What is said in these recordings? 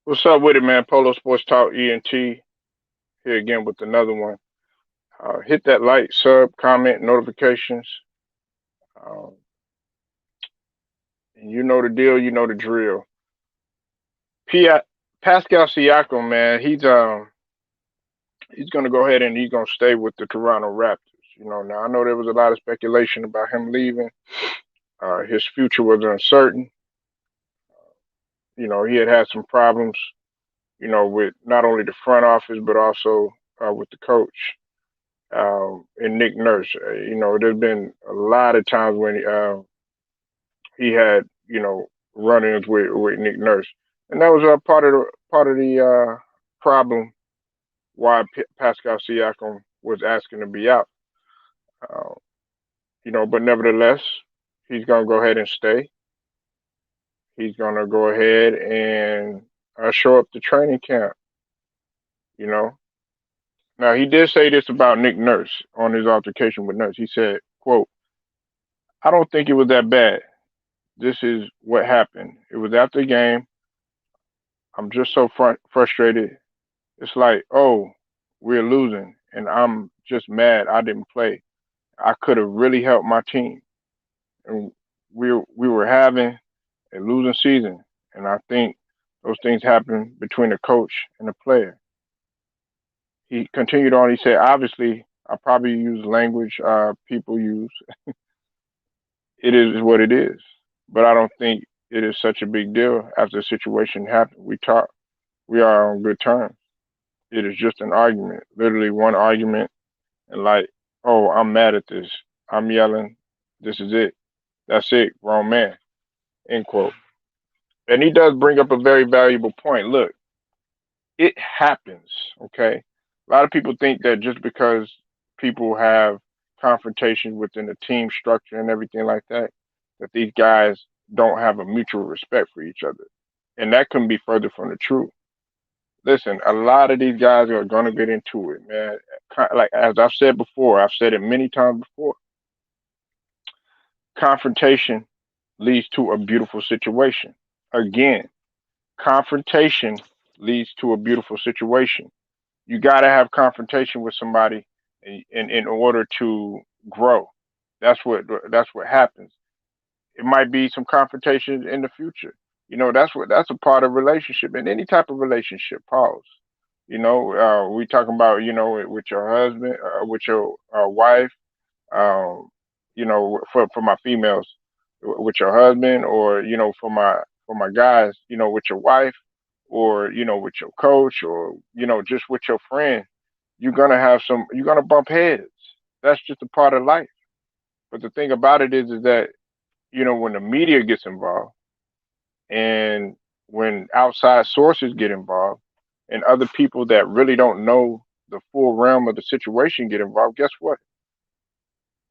What's up with it, man? Polo Sports Talk ENT here again with another one. Hit that like, sub, comment, notifications. Um, and you know the deal. You know the drill. P- Pascal Siakam, man, he's gonna go ahead and he's gonna stay with the Toronto Raptors. Now I know there was a lot of speculation about him leaving. His future was uncertain. He had some problems. With not only the front office but also with the coach. And Nick Nurse. There's been a lot of times when he had run-ins with Nick Nurse, and that was part of the problem why Pascal Siakam was asking to be out. Uh, but nevertheless, he's gonna go ahead and stay. He's gonna go ahead and show up to training camp. You know. Now he did say this about Nick Nurse on his altercation with Nurse. He said, "quote I don't think it was that bad. This is what happened. It was after the game. I'm just so frustrated. It's like, oh, we're losing, and I'm just mad I didn't play. I could have really helped my team, and we were having a losing season, and I think those things happen between the coach and the player." He continued on. He said, "Obviously, I probably use language people use. It is what it is, but I don't think it is such a big deal after the situation happened. We talk. We are on good terms. It is just an argument, literally one argument, and like, oh, I'm mad at this. I'm yelling. This is it. That's it. Wrong man." End quote. And he does bring up a very valuable point. Look, it happens. Okay, a lot of people think that just because people have confrontation within the team structure and everything like that, that these guys don't have a mutual respect for each other, and that couldn't be further from the truth. Listen, a lot of these guys are gonna get into it, man. Like as I've said before, I've said it many times before. Confrontation leads to a beautiful situation. Again, confrontation leads to a beautiful situation. You got to have confrontation with somebody in order to grow. That's what happens. It might be some confrontation in the future. That's a part of relationship in any type of relationship. Pause. We talking about with your husband, with your wife. Um, for my females, with your husband, or for my guys, with your wife, or with your coach, or just with your friend. You're gonna bump heads. That's just a part of life. But the thing about it is that when the media gets involved, and when outside sources get involved, and other people that really don't know the full realm of the situation get involved, guess what?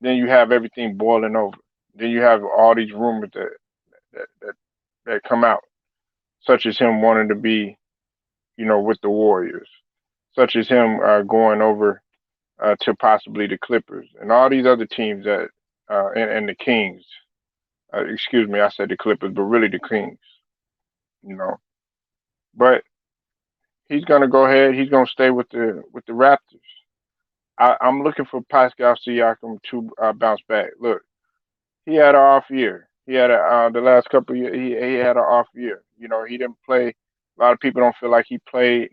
Then you have everything boiling over. Then you have all these rumors that that, that come out, such as him wanting to be, with the Warriors, such as him going over to possibly the Clippers and all these other teams and the Kings. Excuse me, I said the Clippers, but really the Kings. You know, but he's gonna go ahead. He's gonna stay with the Raptors. I'm looking for Pascal Siakam to bounce back. Look, he had an off year. He had the last couple of years. He had an off year. He didn't play. A lot of people don't feel like he played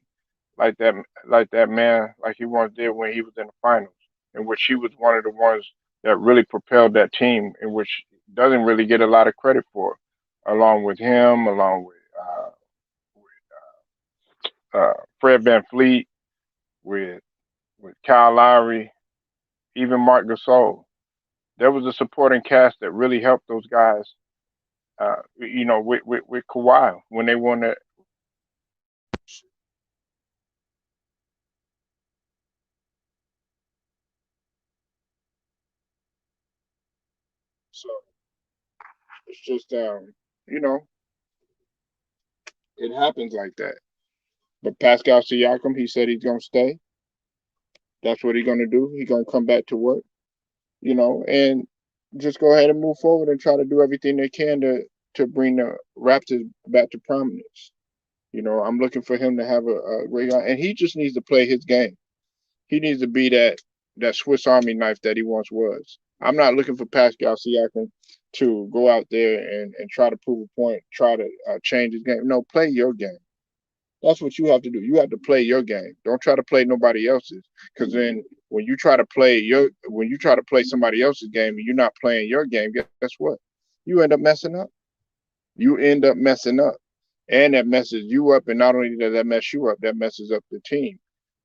like that, man, like he once did when he was in the finals, in which he was one of the ones that really propelled that team, in which doesn't really get a lot of credit for, along with him, along with Fred Van Fleet, with Kyle Lowry, even Mark Gasol. There was a supporting cast that really helped those guys. With Kawhi when they won that. So it's just you know, it happens like that. But Pascal Siakam, he said he's gonna stay. That's what he's gonna do. He's gonna come back to work, and just go ahead and move forward and try to do everything they can to bring the Raptors back to prominence. I'm looking for him to have a great, and he just needs to play his game. He needs to be that Swiss Army knife that he once was. I'm not looking for Pascal Siakam to go out there and try to prove a point, try to change his game. No, play your game. That's what you have to do. You have to play your game. Don't try to play nobody else's. Because then when you try to play somebody else's game and you're not playing your game, guess what? You end up messing up. You end up messing up. And that messes you up. And not only does that mess you up, that messes up the team.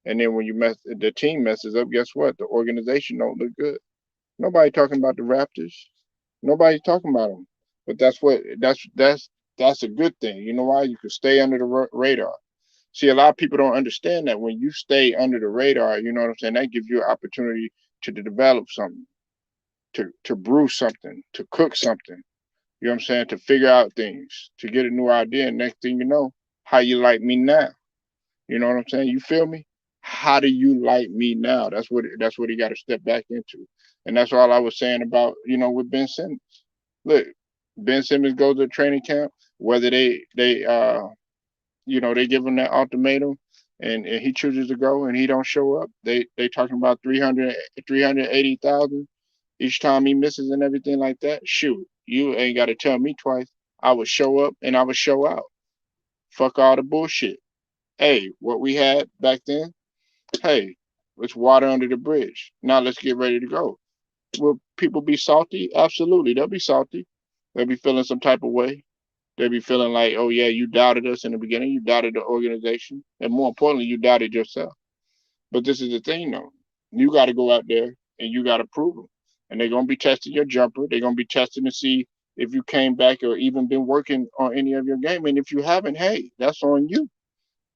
And then when the team messes up, guess what? The organization don't look good. Nobody talking about the Raptors. Nobody's talking about them. But that's a good thing. You know why? You can stay under the radar. See, a lot of people don't understand that when you stay under the radar, you know what I'm saying? That gives you an opportunity to develop something, to brew something, to cook something. You know what I'm saying? To figure out things, to get a new idea. And next thing you know, how you like me now? You know what I'm saying? You feel me? How do you like me now? That's what he got to step back into. And that's all I was saying about, with Ben Simmons. Look, Ben Simmons goes to training camp, whether they give him that ultimatum and he chooses to go and he don't show up. They talking about 380,000 each time he misses and everything like that. Shoot, you ain't got to tell me twice. I would show up and I would show out. Fuck all the bullshit. Hey, what we had back then, hey, it's water under the bridge. Now let's get ready to go. Will people be salty? Absolutely. They'll be salty. They'll be feeling some type of way. They'll be feeling like, oh, yeah, you doubted us in the beginning. You doubted the organization. And more importantly, you doubted yourself. But this is the thing, though. You got to go out there and you got to prove them. And they're going to be testing your jumper. They're going to be testing to see if you came back or even been working on any of your game. And if you haven't, hey, that's on you.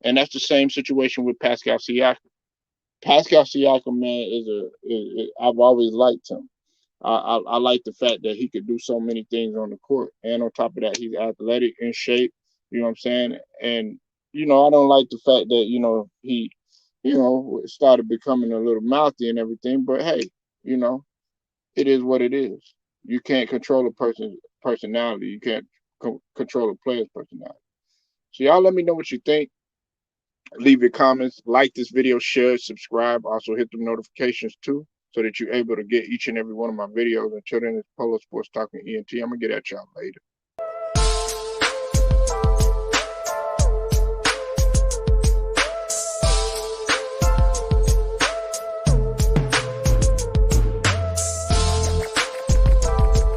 And that's the same situation with Pascal Siakam. Pascal Siakam, man, I've always liked him. I like the fact that he could do so many things on the court, and on top of that, he's athletic, in shape. You know what I'm saying? And I don't like the fact that he, started becoming a little mouthy and everything. But hey, you know, it is what it is. You can't control a person's personality. You can't control a player's personality. So y'all, let me know what you think. Leave your comments, like this video, share, subscribe. Also hit the notifications too, so that you're able to get each and every one of my videos. Until then, it's Polo Sports Talking ENT. I'm going to get at y'all later.